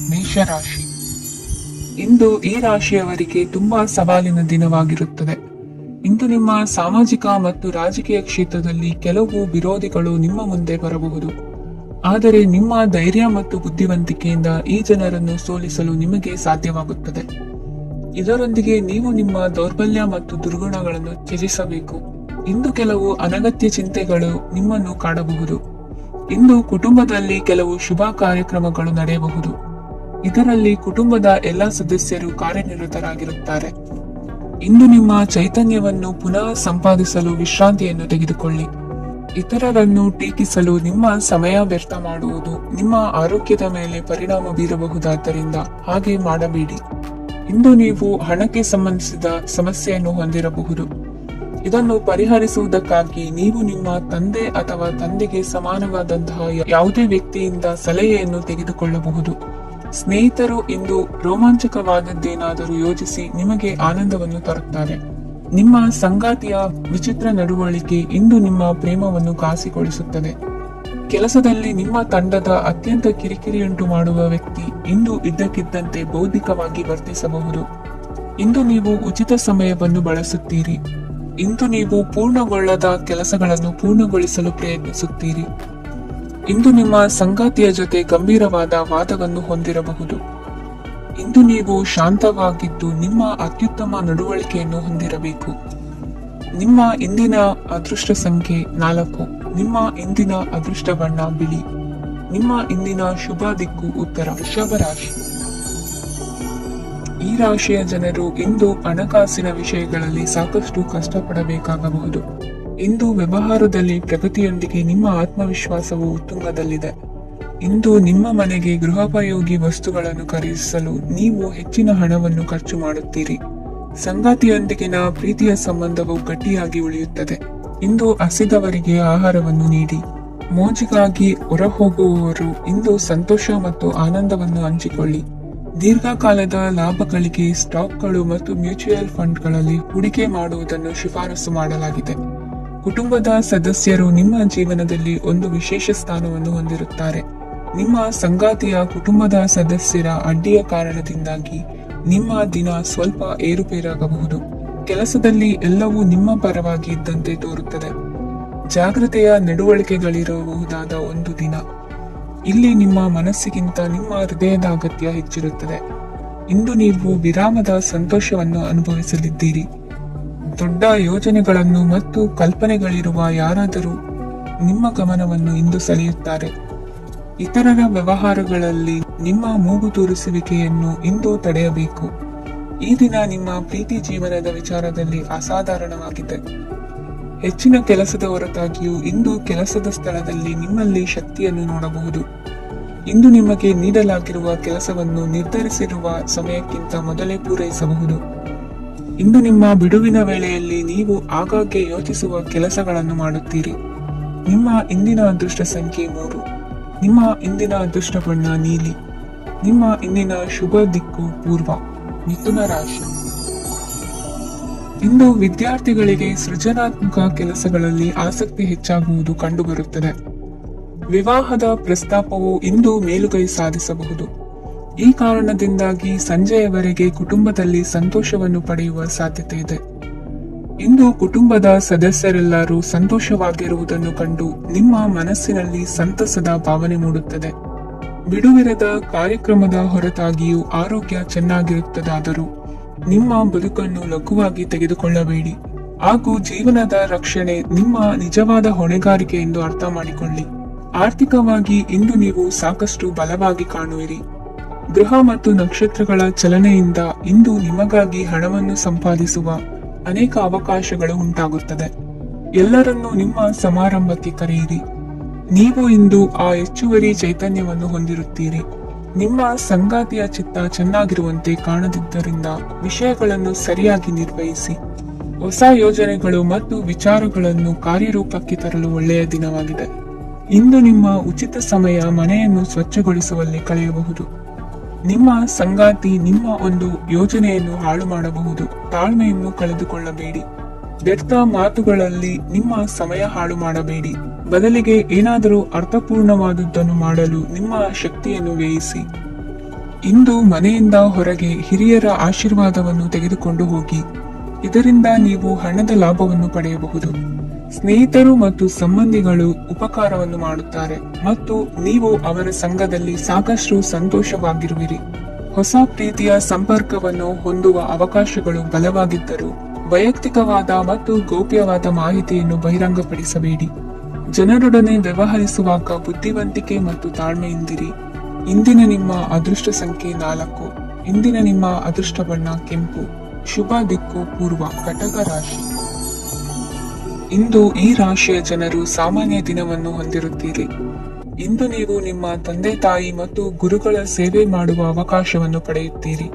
ಮೇಷರಾಶಿ. ಇಂದು ಈ ರಾಶಿಯವರಿಗೆ ತುಂಬಾ ಸವಾಲಿನ ದಿನವಾಗಿರುತ್ತದೆ. ಇಂದು ನಿಮ್ಮ ಸಾಮಾಜಿಕ ಮತ್ತು ರಾಜಕೀಯ ಕ್ಷೇತ್ರದಲ್ಲಿ ಕೆಲವು ವಿರೋಧಿಗಳು ನಿಮ್ಮ ಮುಂದೆ ಬರಬಹುದು. ಆದರೆ ನಿಮ್ಮ ಧೈರ್ಯ ಮತ್ತು ಬುದ್ಧಿವಂತಿಕೆಯಿಂದ ಈ ಜನರನ್ನು ಸೋಲಿಸಲು ನಿಮಗೆ ಸಾಧ್ಯವಾಗುತ್ತದೆ. ಇದರೊಂದಿಗೆ ನೀವು ನಿಮ್ಮ ದೌರ್ಬಲ್ಯ ಮತ್ತು ದುರ್ಗುಣಗಳನ್ನು ತ್ಯಜಿಸಬೇಕು. ಇಂದು ಕೆಲವು ಅನಗತ್ಯ ಚಿಂತೆಗಳು ನಿಮ್ಮನ್ನು ಕಾಡಬಹುದು. ಇಂದು ಕುಟುಂಬದಲ್ಲಿ ಕೆಲವು ಶುಭ ಕಾರ್ಯಕ್ರಮಗಳು ನಡೆಯಬಹುದು. ಇದರಲ್ಲಿ ಕುಟುಂಬದ ಎಲ್ಲ ಸದಸ್ಯರು ಕಾರ್ಯನಿರತರಾಗಿರುತ್ತಾರೆ. ಇಂದು ನಿಮ್ಮ ಚೈತನ್ಯವನ್ನು ಪುನಃ ಸಂಪಾದಿಸಲು ವಿಶ್ರಾಂತಿಯನ್ನು ತೆಗೆದುಕೊಳ್ಳಿ. ಇತರರನ್ನು ಟೀಕಿಸಲು ನಿಮ್ಮ ಸಮಯ ವ್ಯರ್ಥ ಮಾಡುವುದು ನಿಮ್ಮ ಆರೋಗ್ಯದ ಮೇಲೆ ಪರಿಣಾಮ ಬೀರಬಹುದಾದ್ದರಿಂದ ಹಾಗೆ ಮಾಡಬೇಡಿ. ಇಂದು ನೀವು ಹಣಕ್ಕೆ ಸಂಬಂಧಿಸಿದ ಸಮಸ್ಯೆಯನ್ನು ಹೊಂದಿರಬಹುದು. ಇದನ್ನು ಪರಿಹರಿಸುವುದಕ್ಕಾಗಿ ನೀವು ನಿಮ್ಮ ತಂದೆ ಅಥವಾ ತಂದೆಗೆ ಸಮಾನವಾದಂತಹ ಯಾವುದೇ ವ್ಯಕ್ತಿಯಿಂದ ಸಲಹೆಯನ್ನು ತೆಗೆದುಕೊಳ್ಳಬಹುದು. ಸ್ನೇಹಿತರು ಇಂದು ರೋಮಾಂಚಕವಾದದ್ದೇನಾದರೂ ಯೋಜಿಸಿ ನಿಮಗೆ ಆನಂದವನ್ನು ತರುತ್ತಾರೆ. ನಿಮ್ಮ ಸಂಗಾತಿಯ ವಿಚಿತ್ರ ನಡವಳಿಕೆ ಇಂದು ನಿಮ್ಮ ಪ್ರೇಮವನ್ನು ಘಾಸಿಗೊಳಿಸುತ್ತದೆ. ಕೆಲಸದಲ್ಲಿ ನಿಮ್ಮ ತಂಡದ ಅತ್ಯಂತ ಕಿರಿಕಿರಿಯುಂಟು ಮಾಡುವ ವ್ಯಕ್ತಿ ಇಂದು ಇದ್ದಕ್ಕಿದ್ದಂತೆ ಬೌದ್ಧಿಕವಾಗಿ ವರ್ತಿಸಬಹುದು. ಇಂದು ನೀವು ಉಚಿತ ಸಮಯವನ್ನು ಬಳಸುತ್ತೀರಿ. ಇಂದು ನೀವು ಪೂರ್ಣಗೊಳ್ಳದ ಕೆಲಸಗಳನ್ನು ಪೂರ್ಣಗೊಳಿಸಲು ಪ್ರಯತ್ನಿಸುತ್ತೀರಿ. ಇಂದು ನಿಮ್ಮ ಸಂಗಾತಿಯ ಜೊತೆ ಗಂಭೀರವಾದ ವಾದವನ್ನು ಹೊಂದಿರಬಹುದು. ಇಂದು ನೀವು ಶಾಂತವಾಗಿದ್ದು ನಿಮ್ಮ ಅತ್ಯುತ್ತಮ ನಡವಳಿಕೆಯನ್ನು ಹೊಂದಿರಬೇಕು. ನಿಮ್ಮ ಇಂದಿನ ಅದೃಷ್ಟ ಸಂಖ್ಯೆ 4. ನಿಮ್ಮ ಇಂದಿನ ಅದೃಷ್ಟ ಬಣ್ಣ ಬಿಳಿ. ನಿಮ್ಮ ಇಂದಿನ ಶುಭ ದಿಕ್ಕು ಉತ್ತರ. ವೃಷಭ ರಾಶಿ. ಈ ರಾಶಿಯ ಜನರು ಇಂದು ಹಣಕಾಸಿನ ವಿಷಯಗಳಲ್ಲಿ ಸಾಕಷ್ಟು ಕಷ್ಟಪಡಬೇಕಾಗಬಹುದು. ಇಂದು ವ್ಯವಹಾರದಲ್ಲಿ ಪ್ರಗತಿಯೊಂದಿಗೆ ನಿಮ್ಮ ಆತ್ಮವಿಶ್ವಾಸವು ಉತ್ತುಂಗದಲ್ಲಿದೆ. ಇಂದು ನಿಮ್ಮ ಮನೆಗೆ ಗೃಹೋಪಯೋಗಿ ವಸ್ತುಗಳನ್ನು ಖರೀದಿಸಲು ನೀವು ಹೆಚ್ಚಿನ ಹಣವನ್ನು ಖರ್ಚು ಮಾಡುತ್ತೀರಿ. ಸಂಗಾತಿಯೊಂದಿಗಿನ ಪ್ರೀತಿಯ ಸಂಬಂಧವು ಗಟ್ಟಿಯಾಗಿ ಉಳಿಯುತ್ತದೆ. ಇಂದು ಹಸಿದವರಿಗೆ ಆಹಾರವನ್ನು ನೀಡಿ. ಮೋಜಿಗಾಗಿ ಹೊರಹೋಗುವವರು ಇಂದು ಸಂತೋಷ ಮತ್ತು ಆನಂದವನ್ನು ಹಂಚಿಕೊಳ್ಳಿ. ದೀರ್ಘಕಾಲದ ಲಾಭಗಳಿಗೆ ಸ್ಟಾಕ್ಗಳು ಮತ್ತು ಮ್ಯೂಚುವಲ್ ಫಂಡ್ಗಳಲ್ಲಿ ಹೂಡಿಕೆ ಮಾಡುವುದನ್ನು ಶಿಫಾರಸು ಮಾಡಲಾಗಿದೆ. ಕುಟುಂಬದ ಸದಸ್ಯರು ನಿಮ್ಮ ಜೀವನದಲ್ಲಿ ಒಂದು ವಿಶೇಷ ಸ್ಥಾನವನ್ನು ಹೊಂದಿರುತ್ತಾರೆ. ನಿಮ್ಮ ಸಂಗಾತಿಯ ಕುಟುಂಬದ ಸದಸ್ಯರ ಅಡ್ಡಿಯ ಕಾರಣದಿಂದಾಗಿ ನಿಮ್ಮ ದಿನ ಸ್ವಲ್ಪ ಏರುಪೇರಾಗಬಹುದು. ಕೆಲಸದಲ್ಲಿ ಎಲ್ಲವೂ ನಿಮ್ಮ ಪರವಾಗಿ ಇದ್ದಂತೆ ತೋರುತ್ತದೆ. ಜಾಗ್ರತೆಯ ನಡವಳಿಕೆಗಳಿರಬಹುದಾದ ಒಂದು ದಿನ. ಇಲ್ಲಿ ನಿಮ್ಮ ಮನಸ್ಸಿಗಿಂತ ನಿಮ್ಮ ಹೃದಯದ ಅಗತ್ಯ ಹೆಚ್ಚಿರುತ್ತದೆ. ಇಂದು ನೀವು ವಿರಾಮದ ಸಂತೋಷವನ್ನು ಅನುಭವಿಸಲಿದ್ದೀರಿ. ದೊಡ್ಡ ಯೋಜನೆಗಳನ್ನು ಮತ್ತು ಕಲ್ಪನೆಗಳಿರುವ ಯಾರಾದರೂ ನಿಮ್ಮ ಗಮನವನ್ನು ಇಂದು ಸೆಳೆಯುತ್ತಾರೆ. ಇತರರ ವ್ಯವಹಾರಗಳಲ್ಲಿ ನಿಮ್ಮ ಮೂಗು ತೂರಿಸುವಿಕೆಯನ್ನು ಇಂದು ತಡೆಯಬೇಕು. ಈ ದಿನ ನಿಮ್ಮ ಪ್ರೀತಿ ಜೀವನದ ವಿಚಾರದಲ್ಲಿ ಅಸಾಧಾರಣವಾಗಿದೆ. ಹೆಚ್ಚಿನ ಕೆಲಸದ ಹೊರತಾಗಿಯೂ ಇಂದು ಕೆಲಸದ ಸ್ಥಳದಲ್ಲಿ ನಿಮ್ಮಲ್ಲಿ ಶಕ್ತಿಯನ್ನು ನೋಡಬಹುದು. ಇಂದು ನಿಮಗೆ ನೀಡಲಾಗಿರುವ ಕೆಲಸವನ್ನು ನಿರ್ಧರಿಸಿರುವ ಸಮಯಕ್ಕಿಂತ ಮೊದಲೇ ಪೂರೈಸಬಹುದು. ಇಂದು ನಿಮ್ಮ ಬಿಡುವಿನ ವೇಳೆಯಲ್ಲಿ ನೀವು ಆಗಾಗ್ಗೆ ಯೋಚಿಸುವ ಕೆಲಸಗಳನ್ನು ಮಾಡುತ್ತೀರಿ. ನಿಮ್ಮ ಇಂದಿನ ಅದೃಷ್ಟ ಸಂಖ್ಯೆ 3. ನಿಮ್ಮ ಇಂದಿನ ಅದೃಷ್ಟ ಬಣ್ಣ ನೀಲಿ. ನಿಮ್ಮ ಇಂದಿನ ಶುಭ ದಿಕ್ಕು ಪೂರ್ವ. ಮಿಥುನ ರಾಶಿ. ಇಂದು ವಿದ್ಯಾರ್ಥಿಗಳಿಗೆ ಸೃಜನಾತ್ಮಕ ಕೆಲಸಗಳಲ್ಲಿ ಆಸಕ್ತಿ ಹೆಚ್ಚಾಗುವುದು ಕಂಡುಬರುತ್ತದೆ. ವಿವಾಹದ ಪ್ರಸ್ತಾಪವು ಇಂದು ಮೇಲುಗೈ ಸಾಧಿಸಬಹುದು. ಈ ಕಾರಣದಿಂದಾಗಿ ಸಂಜೆಯವರೆಗೆ ಕುಟುಂಬದಲ್ಲಿ ಸಂತೋಷವನ್ನು ಪಡೆಯುವ ಸಾಧ್ಯತೆ ಇದೆ. ಇಂದು ಕುಟುಂಬದ ಸದಸ್ಯರೆಲ್ಲರೂ ಸಂತೋಷವಾಗಿರುವುದನ್ನು ಕಂಡು ನಿಮ್ಮ ಮನಸ್ಸಿನಲ್ಲಿ ಸಂತಸದ ಭಾವನೆ ಮೂಡುತ್ತದೆ. ಬಿಡುವಿರದ ಕಾರ್ಯಕ್ರಮದ ಹೊರತಾಗಿಯೂ ಆರೋಗ್ಯ ಚೆನ್ನಾಗಿರುತ್ತದಾದರೂ ನಿಮ್ಮ ಬದುಕನ್ನು ಲಘುವಾಗಿ ತೆಗೆದುಕೊಳ್ಳಬೇಡಿ ಹಾಗೂ ಜೀವನದ ರಕ್ಷಣೆ ನಿಮ್ಮ ನಿಜವಾದ ಹೊಣೆಗಾರಿಕೆ ಎಂದು ಅರ್ಥ ಮಾಡಿಕೊಳ್ಳಿ. ಆರ್ಥಿಕವಾಗಿ ಇಂದು ನೀವು ಸಾಕಷ್ಟು ಬಲವಾಗಿ ಕಾಣುವಿರಿ. ಗ್ರಹ ಮತ್ತು ನಕ್ಷತ್ರಗಳ ಚಲನೆಯಿಂದ ಇಂದು ನಿಮಗಾಗಿ ಹಣವನ್ನು ಸಂಪಾದಿಸುವ ಅನೇಕ ಅವಕಾಶಗಳು ಉಂಟಾಗುತ್ತದೆ. ಎಲ್ಲರನ್ನೂ ನಿಮ್ಮ ಸಮಾರಂಭಕ್ಕೆ ಕರೆಯಿರಿ. ನೀವು ಇಂದು ಆ ಹೆಚ್ಚುವರಿ ಚೈತನ್ಯವನ್ನು ಹೊಂದಿರುತ್ತೀರಿ. ನಿಮ್ಮ ಸಂಗಾತಿಯ ಚಿತ್ತ ಚೆನ್ನಾಗಿರುವಂತೆ ಕಾಣದಿದ್ದರಿಂದ ವಿಷಯಗಳನ್ನು ಸರಿಯಾಗಿ ನಿರ್ವಹಿಸಿ. ಹೊಸ ಯೋಜನೆಗಳು ಮತ್ತು ವಿಚಾರಗಳನ್ನು ಕಾರ್ಯರೂಪಕ್ಕೆ ತರಲು ಒಳ್ಳೆಯ ದಿನವಾಗಿದೆ. ಇಂದು ನಿಮ್ಮ ಉಚಿತ ಸಮಯ ಮನೆಯನ್ನು ಸ್ವಚ್ಛಗೊಳಿಸುವಲ್ಲಿ ಕಳೆಯಬಹುದು. ನಿಮ್ಮ ಸಂಗಾತಿ ನಿಮ್ಮ ಒಂದು ಯೋಜನೆಯನ್ನು ಹಾಳು ಮಾಡಬಹುದು. ತಾಳ್ಮೆಯನ್ನು ಕಳೆದುಕೊಳ್ಳಬೇಡಿ. ವ್ಯರ್ಥ ಮಾತುಗಳಲ್ಲಿ ನಿಮ್ಮ ಸಮಯ ಹಾಳು ಮಾಡಬೇಡಿ. ಬದಲಿಗೆ ಏನಾದರೂ ಅರ್ಥಪೂರ್ಣವಾದುದನ್ನು ಮಾಡಲು ನಿಮ್ಮ ಶಕ್ತಿಯನ್ನು ವ್ಯಯಿಸಿ. ಇಂದು ಮನೆಯಿಂದ ಹೊರಗೆ ಹಿರಿಯರ ಆಶೀರ್ವಾದವನ್ನು ತೆಗೆದುಕೊಂಡು ಹೋಗಿ. ಇದರಿಂದ ನೀವು ಹಣದ ಲಾಭವನ್ನು ಪಡೆಯಬಹುದು. ಸ್ನೇಹಿತರು ಮತ್ತು ಸಂಬಂಧಿಗಳು ಉಪಕಾರವನ್ನು ಮಾಡುತ್ತಾರೆ ಮತ್ತು ನೀವು ಅವರ ಸಂಘದಲ್ಲಿ ಸಾಕಷ್ಟು ಸಂತೋಷವಾಗಿರುವಿರಿ. ಹೊಸ ಪ್ರೀತಿಯ ಸಂಪರ್ಕವನ್ನು ಹೊಂದುವ ಅವಕಾಶಗಳು ಬಲವಾಗಿದ್ದರೂ ವೈಯಕ್ತಿಕವಾದ ಮತ್ತು ಗೌಪ್ಯವಾದ ಮಾಹಿತಿಯನ್ನು ಬಹಿರಂಗಪಡಿಸಬೇಡಿ. ಜನರೊಡನೆ ವ್ಯವಹರಿಸುವಾಗ ಬುದ್ಧಿವಂತಿಕೆ ಮತ್ತು ತಾಳ್ಮೆಯಿಂದಿರಿ. ಇಂದಿನ ನಿಮ್ಮ ಅದೃಷ್ಟ ಸಂಖ್ಯೆ 4. ಇಂದಿನ ನಿಮ್ಮ ಅದೃಷ್ಟ ಬಣ್ಣ ಕೆಂಪು. ಶುಭ ದಿಕ್ಕು ಪೂರ್ವ. ಕಟಕ ರಾಶಿ. ಇಂದು ಈ ರಾಶಿಯ ಜನರು ಸಾಮಾನ್ಯ ದಿನವನ್ನು ಹೊಂದಿರುತ್ತೀರಿ. ಇಂದು ನೀವು ನಿಮ್ಮ ತಂದೆ ತಾಯಿ ಮತ್ತು ಗುರುಗಳ ಸೇವೆ ಮಾಡುವ ಅವಕಾಶವನ್ನು ಪಡೆಯುತ್ತೀರಿ.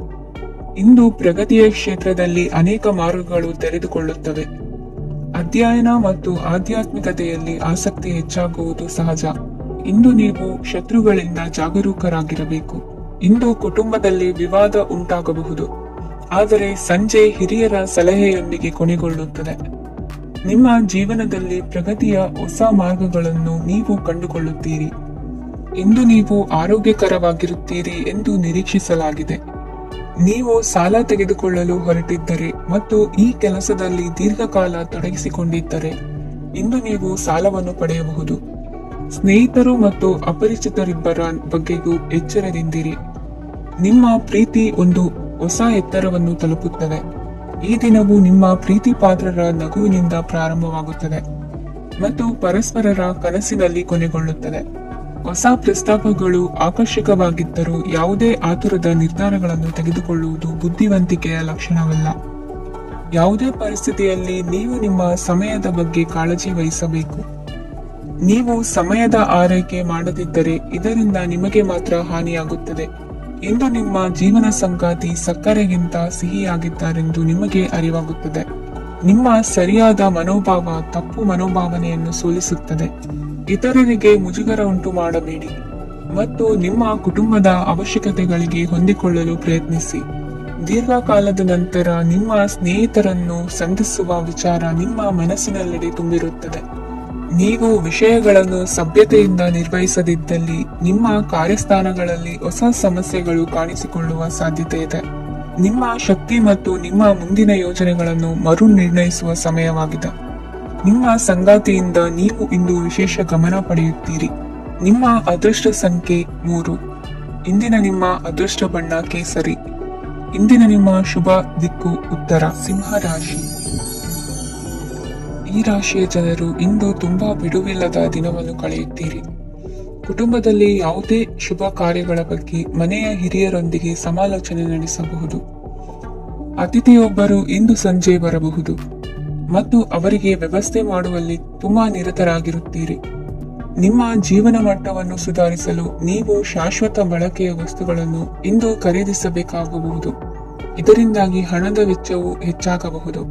ಇಂದು ಪ್ರಗತಿಯ ಕ್ಷೇತ್ರದಲ್ಲಿ ಅನೇಕ ಮಾರ್ಗಗಳು ತೆರೆದುಕೊಳ್ಳುತ್ತವೆ. ಅಧ್ಯಯನ ಮತ್ತು ಆಧ್ಯಾತ್ಮಿಕತೆಯಲ್ಲಿ ಆಸಕ್ತಿ ಹೆಚ್ಚಾಗುವುದು ಸಹಜ. ಇಂದು ನೀವು ಶತ್ರುಗಳಿಂದ ಜಾಗರೂಕರಾಗಿರಬೇಕು. ಇಂದು ಕುಟುಂಬದಲ್ಲಿ ವಿವಾದ ಉಂಟಾಗಬಹುದು, ಆದರೆ ಸಂಜೆ ಹಿರಿಯರ ಸಲಹೆಯೊಂದಿಗೆ ಕೊನೆಗೊಳ್ಳುತ್ತದೆ. ನಿಮ್ಮ ಜೀವನದಲ್ಲಿ ಪ್ರಗತಿಯ ಹೊಸ ಮಾರ್ಗಗಳನ್ನು ನೀವು ಕಂಡುಕೊಳ್ಳುತ್ತೀರಿ. ಇಂದು ನೀವು ಆರೋಗ್ಯಕರವಾಗಿರುತ್ತೀರಿ ಎಂದು ನಿರೀಕ್ಷಿಸಲಾಗಿದೆ. ನೀವು ಸಾಲ ತೆಗೆದುಕೊಳ್ಳಲು ಹೊರಟಿದ್ದರೆ ಮತ್ತು ಈ ಕೆಲಸದಲ್ಲಿ ದೀರ್ಘಕಾಲ ತೊಡಗಿಸಿಕೊಂಡಿದ್ದರೆ ಇಂದು ನೀವು ಸಾಲವನ್ನು ಪಡೆಯಬಹುದು. ಸ್ನೇಹಿತರು ಮತ್ತು ಅಪರಿಚಿತರಿಬ್ಬರ ಬಗ್ಗೆಯೂ ಎಚ್ಚರದಿಂದಿರಿ. ನಿಮ್ಮ ಪ್ರೀತಿ ಒಂದು ಹೊಸ ಎತ್ತರವನ್ನು ತಲುಪುತ್ತದೆ. ಈ ದಿನವು ನಿಮ್ಮ ಪ್ರೀತಿ ಪಾತ್ರರ ನಗುವಿನಿಂದ ಪ್ರಾರಂಭವಾಗುತ್ತದೆ ಮತ್ತು ಪರಸ್ಪರರ ಕನಸಿನಲ್ಲಿ ಕೊನೆಗೊಳ್ಳುತ್ತದೆ. ಹೊಸ ಪ್ರಸ್ತಾಪಗಳು ಆಕರ್ಷಕವಾಗಿದ್ದರೂ ಯಾವುದೇ ಆತುರದ ನಿರ್ಧಾರಗಳನ್ನು ತೆಗೆದುಕೊಳ್ಳುವುದು ಬುದ್ಧಿವಂತಿಕೆಯ ಲಕ್ಷಣವಲ್ಲ. ಯಾವುದೇ ಪರಿಸ್ಥಿತಿಯಲ್ಲಿ ನೀವು ನಿಮ್ಮ ಸಮಯದ ಬಗ್ಗೆ ಕಾಳಜಿ ವಹಿಸಬೇಕು. ನೀವು ಸಮಯದ ಆರೈಕೆ ಮಾಡದಿದ್ದರೆ ಇದರಿಂದ ನಿಮಗೆ ಮಾತ್ರ ಹಾನಿಯಾಗುತ್ತದೆ. ಇಂದು ನಿಮ್ಮ ಜೀವನ ಸಂಗಾತಿ ಸಕ್ಕರೆಗಿಂತ ಸಿಹಿಯಾಗಿದ್ದಾರೆಂದು ನಿಮಗೆ ಅರಿವಾಗುತ್ತದೆ. ನಿಮ್ಮ ಸರಿಯಾದ ಮನೋಭಾವ ತಪ್ಪು ಮನೋಭಾವನೆಯನ್ನು ಸೋಲಿಸುತ್ತದೆ. ಇತರರಿಗೆ ಮುಜುಗರ ಉಂಟು ಮಾಡಬೇಡಿ ಮತ್ತು ನಿಮ್ಮ ಕುಟುಂಬದ ಅವಶ್ಯಕತೆಗಳಿಗೆ ಹೊಂದಿಕೊಳ್ಳಲು ಪ್ರಯತ್ನಿಸಿ. ದೀರ್ಘಕಾಲದ ನಂತರ ನಿಮ್ಮ ಸ್ನೇಹಿತರನ್ನು ಸಂಧಿಸುವ ವಿಚಾರ ನಿಮ್ಮ ಮನಸ್ಸಿನೆಲ್ಲೆಡೆ ತುಂಬಿರುತ್ತದೆ. ನೀವು ವಿಷಯಗಳನ್ನು ಸಭ್ಯತೆಯಿಂದ ನಿರ್ವಹಿಸದಿದ್ದಲ್ಲಿ ನಿಮ್ಮ ಕಾರ್ಯಸ್ಥಾನಗಳಲ್ಲಿ ಹೊಸ ಸಮಸ್ಯೆಗಳು ಕಾಣಿಸಿಕೊಳ್ಳುವ ಸಾಧ್ಯತೆ ಇದೆ. ನಿಮ್ಮ ಶಕ್ತಿ ಮತ್ತು ನಿಮ್ಮ ಮುಂದಿನ ಯೋಜನೆಗಳನ್ನು ಮರು ನಿರ್ಣಯಿಸುವ ಸಮಯವಾಗಿದೆ. ನಿಮ್ಮ ಸಂಗಾತಿಯಿಂದ ನೀವು ಇಂದು ವಿಶೇಷ ಗಮನ ಪಡೆಯುತ್ತೀರಿ. ನಿಮ್ಮ ಅದೃಷ್ಟ ಸಂಖ್ಯೆ 3. ಇಂದಿನ ನಿಮ್ಮ ಅದೃಷ್ಟ ಬಣ್ಣ ಕೇಸರಿ. ಇಂದಿನ ನಿಮ್ಮ ಶುಭ ದಿಕ್ಕು ಉತ್ತರ. ಸಿಂಹ ರಾಶಿ. ಈ ರಾಶಿಯ ಜನರು ಇಂದು ತುಂಬಾ ಬಿಡುವಿಲ್ಲದ ದಿನವನ್ನು ಕಳೆಯುತ್ತೀರಿ. ಕುಟುಂಬದಲ್ಲಿ ಯಾವುದೇ ಶುಭ ಕಾರ್ಯಗಳ ಬಗ್ಗೆ ಮನೆಯ ಹಿರಿಯರೊಂದಿಗೆ ಸಮಾಲೋಚನೆ ನಡೆಸಬಹುದು. ಅತಿಥಿಯೊಬ್ಬರು ಇಂದು ಸಂಜೆ ಬರಬಹುದು ಮತ್ತು ಅವರಿಗೆ ವ್ಯವಸ್ಥೆ ಮಾಡುವಲ್ಲಿ ತುಂಬಾ ನಿರತರಾಗಿರುತ್ತೀರಿ. ನಿಮ್ಮ ಜೀವನ ಮಟ್ಟವನ್ನು ಸುಧಾರಿಸಲು ನೀವು ಶಾಶ್ವತ ಬಳಕೆಯ ವಸ್ತುಗಳನ್ನು ಇಂದು ಖರೀದಿಸಬೇಕಾಗಬಹುದು. ಇದರಿಂದಾಗಿ ಹಣದ ವೆಚ್ಚವು ಹೆಚ್ಚಾಗಬಹುದು.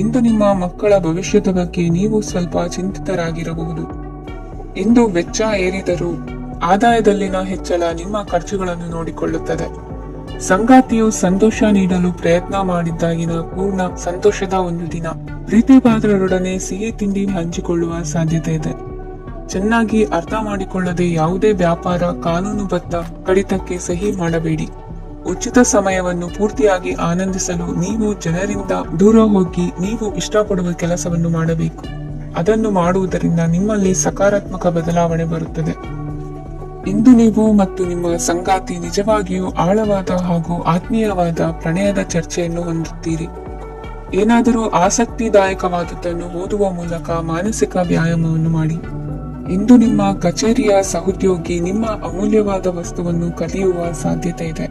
ಇಂದು ನಿಮ್ಮ ಮಕ್ಕಳ ಭವಿಷ್ಯದ ಬಗ್ಗೆ ನೀವು ಸ್ವಲ್ಪ ಚಿಂತಿತರಾಗಿರಬಹುದು. ಇಂದು ವೆಚ್ಚ ಏರಿದರೂ ಆದಾಯದಲ್ಲಿನ ಹೆಚ್ಚಳ ನಿಮ್ಮ ಖರ್ಚುಗಳನ್ನು ನೋಡಿಕೊಳ್ಳುತ್ತದೆ. ಸಂಗಾತಿಯು ಸಂತೋಷ ನೀಡಲು ಪ್ರಯತ್ನ ಮಾಡಿದ್ದಾಗಿನ ಪೂರ್ಣ ಸಂತೋಷದ ಒಂದು ದಿನ. ಪ್ರೀತಿ ಪಾತ್ರರೊಡನೆ ಸಿಹಿ ತಿಂಡಿ ಹಂಚಿಕೊಳ್ಳುವ ಸಾಧ್ಯತೆ ಇದೆ. ಚೆನ್ನಾಗಿ ಅರ್ಥ ಮಾಡಿಕೊಳ್ಳದೆ ಯಾವುದೇ ವ್ಯಾಪಾರ ಕಾನೂನುಬದ್ಧ ಕಡಿತಕ್ಕೆ ಸಹಿ ಮಾಡಬೇಡಿ. ಉಚಿತ ಸಮಯವನ್ನು ಪೂರ್ತಿಯಾಗಿ ಆನಂದಿಸಲು ನೀವು ಜನರಿಂದ ದೂರ ಹೋಗಿ ನೀವು ಇಷ್ಟಪಡುವ ಕೆಲಸವನ್ನು ಮಾಡಬೇಕು. ಅದನ್ನು ಮಾಡುವುದರಿಂದ ನಿಮ್ಮಲ್ಲಿ ಸಕಾರಾತ್ಮಕ ಬದಲಾವಣೆ ಬರುತ್ತದೆ. ಇಂದು ನೀವು ಮತ್ತು ನಿಮ್ಮ ಸಂಗಾತಿ ನಿಜವಾಗಿಯೂ ಆಳವಾದ ಹಾಗೂ ಆತ್ಮೀಯವಾದ ಪ್ರಣಯದ ಚರ್ಚೆಯನ್ನು ಹೊಂದುತ್ತೀರಿ. ಏನಾದರೂ ಆಸಕ್ತಿದಾಯಕವಾದದ್ದನ್ನು ಓದುವ ಮೂಲಕ ಮಾನಸಿಕ ವ್ಯಾಯಾಮವನ್ನು ಮಾಡಿ. ಇಂದು ನಿಮ್ಮ ಕಚೇರಿಯ ಸಹೋದ್ಯೋಗಿ ನಿಮ್ಮ ಅಮೂಲ್ಯವಾದ ವಸ್ತುವನ್ನು ಕದಿಯುವ ಸಾಧ್ಯತೆ ಇದೆ.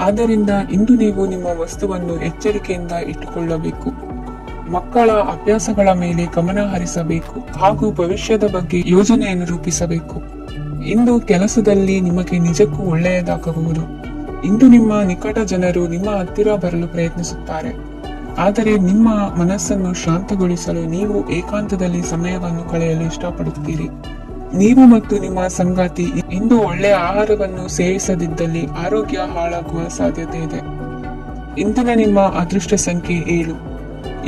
ಆದ್ದರಿಂದ ಇಂದು ನೀವು ನಿಮ್ಮ ವಸ್ತುವನ್ನು ಎಚ್ಚರಿಕೆಯಿಂದ ಇಟ್ಟುಕೊಳ್ಳಬೇಕು. ಮಕ್ಕಳ ಅಭ್ಯಾಸಗಳ ಮೇಲೆ ಗಮನ ಹರಿಸಬೇಕು ಹಾಗೂ ಭವಿಷ್ಯದ ಬಗ್ಗೆ ಯೋಜನೆಯನ್ನು ರೂಪಿಸಬೇಕು. ಇಂದು ಕೆಲಸದಲ್ಲಿ ನಿಮಗೆ ನಿಜಕ್ಕೂ ಒಳ್ಳೆಯದಾಗಬಹುದು. ಇಂದು ನಿಮ್ಮ ನಿಕಟ ಜನರು ನಿಮ್ಮ ಹತ್ತಿರ ಬರಲು ಪ್ರಯತ್ನಿಸುತ್ತಾರೆ, ಆದರೆ ನಿಮ್ಮ ಮನಸ್ಸನ್ನು ಶಾಂತಗೊಳಿಸಲು ನೀವು ಏಕಾಂತದಲ್ಲಿ ಸಮಯವನ್ನು ಕಳೆಯಲು ಇಷ್ಟಪಡುತ್ತೀರಿ. ನೀವು ಮತ್ತು ನಿಮ್ಮ ಸಂಗಾತಿ ಇಂದು ಒಳ್ಳೆಯ ಆಹಾರವನ್ನು ಸೇವಿಸದಿದ್ದಲ್ಲಿ ಆರೋಗ್ಯ ಹಾಳಾಗುವ ಸಾಧ್ಯತೆ ಇದೆ. ಇಂದಿನ ನಿಮ್ಮ ಅದೃಷ್ಟ ಸಂಖ್ಯೆ 7.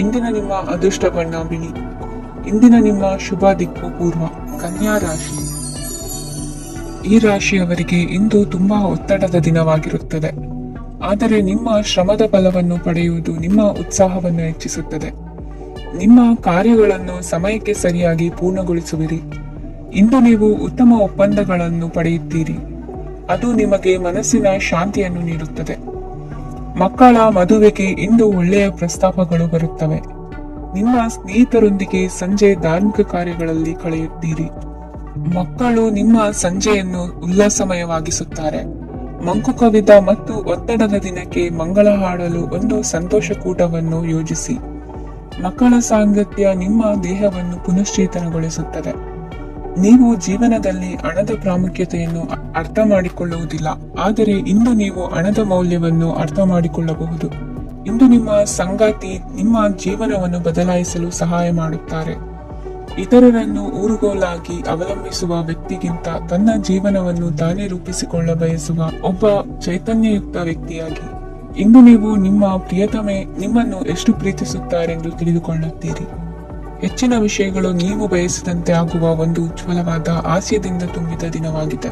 ಇಂದಿನ ನಿಮ್ಮ ಅದೃಷ್ಟ ಬಣ್ಣ ಬಿಳಿ. ಇಂದಿನ ನಿಮ್ಮ ಶುಭ ದಿಕ್ಕು ಪೂರ್ವ. ಕನ್ಯಾ ರಾಶಿ. ಈ ರಾಶಿಯವರಿಗೆ ಇಂದು ತುಂಬಾ ಒತ್ತಡದ ದಿನವಾಗಿರುತ್ತದೆ. ಆದರೆ ನಿಮ್ಮ ಶ್ರಮದ ಫಲವನ್ನು ಪಡೆಯುವುದು ನಿಮ್ಮ ಉತ್ಸಾಹವನ್ನು ಹೆಚ್ಚಿಸುತ್ತದೆ. ನಿಮ್ಮ ಕಾರ್ಯಗಳನ್ನು ಸಮಯಕ್ಕೆ ಸರಿಯಾಗಿ ಪೂರ್ಣಗೊಳಿಸುವಿರಿ. ಇಂದು ನೀವು ಉತ್ತಮ ಒಪ್ಪಂದಗಳನ್ನು ಪಡೆಯುತ್ತೀರಿ. ಅದು ನಿಮಗೆ ಮನಸ್ಸಿನ ಶಾಂತಿಯನ್ನು ನೀಡುತ್ತದೆ. ಮಕ್ಕಳ ಮದುವೆಗೆ ಇಂದು ಒಳ್ಳೆಯ ಪ್ರಸ್ತಾಪಗಳು ಬರುತ್ತವೆ. ನಿಮ್ಮ ಸ್ನೇಹಿತರೊಂದಿಗೆ ಸಂಜೆ ಧಾರ್ಮಿಕ ಕಾರ್ಯಗಳಲ್ಲಿ ಕಳೆಯುತ್ತೀರಿ. ಮಕ್ಕಳು ನಿಮ್ಮ ಸಂಜೆಯನ್ನು ಉಲ್ಲಾಸಮಯವಾಗಿಸುತ್ತಾರೆ. ಮಂಕು ಕವಿದ ಮತ್ತು ಒತ್ತಡದ ದಿನಕ್ಕೆ ಮಂಗಳ ಹಾಡಲು ಒಂದು ಸಂತೋಷಕೂಟವನ್ನು ಯೋಜಿಸಿ. ಮಕ್ಕಳ ಸಾಂಗತ್ಯ ನಿಮ್ಮ ದೇಹವನ್ನು ಪುನಶ್ಚೇತನಗೊಳಿಸುತ್ತದೆ. ನೀವು ಜೀವನದಲ್ಲಿ ಹಣದ ಪ್ರಾಮುಖ್ಯತೆಯನ್ನು ಅರ್ಥ ಮಾಡಿಕೊಳ್ಳುವುದಿಲ್ಲ, ಆದರೆ ಇಂದು ನೀವು ಹಣದ ಮೌಲ್ಯವನ್ನು ಅರ್ಥ ಮಾಡಿಕೊಳ್ಳಬಹುದು. ಇಂದು ನಿಮ್ಮ ಸಂಗಾತಿ ನಿಮ್ಮ ಜೀವನವನ್ನು ಬದಲಾಯಿಸಲು ಸಹಾಯ ಮಾಡುತ್ತಾರೆ. ಇತರರನ್ನು ಊರುಗೋಲಾಗಿ ಅವಲಂಬಿಸುವ ವ್ಯಕ್ತಿಗಿಂತ ತನ್ನ ಜೀವನವನ್ನು ತಾನೇ ರೂಪಿಸಿಕೊಳ್ಳ ಬಯಸುವ ಒಬ್ಬ ಚೈತನ್ಯಯುಕ್ತ ವ್ಯಕ್ತಿಯಾಗಿ ಇಂದು ನೀವು ನಿಮ್ಮ ಪ್ರಿಯತಮೆ ನಿಮ್ಮನ್ನು ಎಷ್ಟು ಪ್ರೀತಿಸುತ್ತಾರೆಂದು ತಿಳಿದುಕೊಳ್ಳುತ್ತೀರಿ. ಹೆಚ್ಚಿನ ವಿಷಯಗಳು ನೀವು ಬಯಸಿದಂತೆ ಆಗುವ ಒಂದು ಉಜ್ವಲವಾದ ಹಾಸ್ಯದಿಂದ ತುಂಬಿದ ದಿನವಾಗಿದೆ.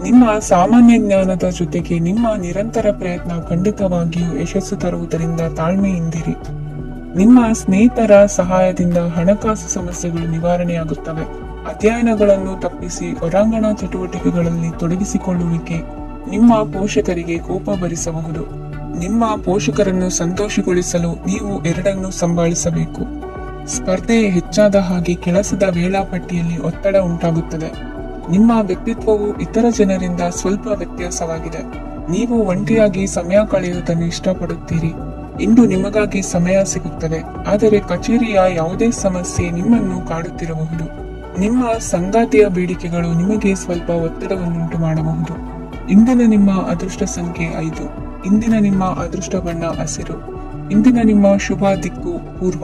ನಿಮ್ಮ ಸಾಮಾನ್ಯ ಜ್ಞಾನದ ಜೊತೆಗೆ ನಿಮ್ಮ ನಿರಂತರ ಪ್ರಯತ್ನ ಖಂಡಿತವಾಗಿಯೂ ಯಶಸ್ಸು ತರುವುದರಿಂದ ತಾಳ್ಮೆಯಿಂದಿರಿ. ನಿಮ್ಮ ಸ್ನೇಹಿತರ ಸಹಾಯದಿಂದ ಹಣಕಾಸು ಸಮಸ್ಯೆಗಳು ನಿವಾರಣೆಯಾಗುತ್ತವೆ. ಅಧ್ಯಯನಗಳನ್ನು ತಪ್ಪಿಸಿ ಹೊರಾಂಗಣ ಚಟುವಟಿಕೆಗಳಲ್ಲಿ ತೊಡಗಿಸಿಕೊಳ್ಳುವಿಕೆ ನಿಮ್ಮ ಪೋಷಕರಿಗೆ ಕೋಪ ಭರಿಸಬಹುದು. ನಿಮ್ಮ ಪೋಷಕರನ್ನು ಸಂತೋಷಗೊಳಿಸಲು ನೀವು ಎರಡನ್ನೂ ಸಂಭಾಳಿಸಬೇಕು. ಸ್ಪರ್ಧೆ ಹೆಚ್ಚಾದ ಹಾಗೆ ಕೆಲಸದ ವೇಳಾಪಟ್ಟಿಯಲ್ಲಿ ಒತ್ತಡ ಉಂಟಾಗುತ್ತದೆ. ನಿಮ್ಮ ವ್ಯಕ್ತಿತ್ವವು ಇತರ ಜನರಿಂದ ಸ್ವಲ್ಪ ವ್ಯತ್ಯಾಸವಾಗಿದೆ. ನೀವು ಒಂಟಿಯಾಗಿ ಸಮಯ ಕಳೆಯುವುದನ್ನು ಇಷ್ಟಪಡುತ್ತೀರಿ. ಇಂದು ನಿಮಗಾಗಿ ಸಮಯ ಸಿಗುತ್ತದೆ, ಆದರೆ ಕಚೇರಿಯ ಯಾವುದೇ ಸಮಸ್ಯೆ ನಿಮ್ಮನ್ನು ಕಾಡುತ್ತಿರಬಹುದು. ನಿಮ್ಮ ಸಂಗಾತಿಯ ಬೇಡಿಕೆಗಳು ನಿಮಗೆ ಸ್ವಲ್ಪ ಒತ್ತಡವನ್ನುಂಟು ಮಾಡಬಹುದು. ಇಂದಿನ ನಿಮ್ಮ ಅದೃಷ್ಟ ಸಂಖ್ಯೆ 5. ಇಂದಿನ ನಿಮ್ಮ ಅದೃಷ್ಟ ಬಣ್ಣ ಹಸಿರು. ಇಂದಿನ ನಿಮ್ಮ ಶುಭ ದಿಕ್ಕು ಪೂರ್ವ.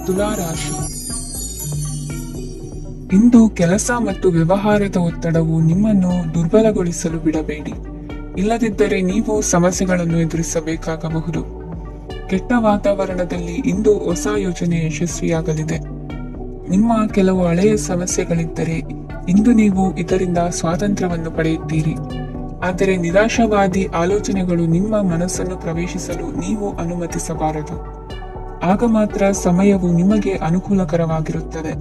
ತುಲಾ ರಾಶಿ. ಇಂದು ಕೆಲಸ ಮತ್ತು ವ್ಯವಹಾರದ ಒತ್ತಡವು ನಿಮ್ಮನ್ನು ದುರ್ಬಲಗೊಳಿಸಲು ಬಿಡಬೇಡಿ. ಇಲ್ಲದಿದ್ದರೆ ನೀವು ಸಮಸ್ಯೆಗಳನ್ನು ಎದುರಿಸಬೇಕಾಗಬಹುದು. ಕೆಟ್ಟ ವಾತಾವರಣದಲ್ಲಿ ಇಂದು ಹೊಸ ಯೋಜನೆ ಯಶಸ್ವಿಯಾಗಲಿದೆ. ನಿಮ್ಮ ಕೆಲವು ಹಳೆಯ ಸಮಸ್ಯೆಗಳಿದ್ದರೆ ಇಂದು ನೀವು ಇದರಿಂದ ಸ್ವಾತಂತ್ರ್ಯವನ್ನು ಪಡೆಯುತ್ತೀರಿ. ಆದರೆ ನಿರಾಶಾವಾದಿ ಆಲೋಚನೆಗಳು ನಿಮ್ಮ ಮನಸ್ಸನ್ನು ಪ್ರವೇಶಿಸಲು ನೀವು ಅನುಮತಿಸಬಾರದು. ಆಗ ಮಾತ್ರ ಸಮಯವು ನಿಮಗೆ ಅನುಕೂಲಕರವಾಗಿರುತ್ತದೆ.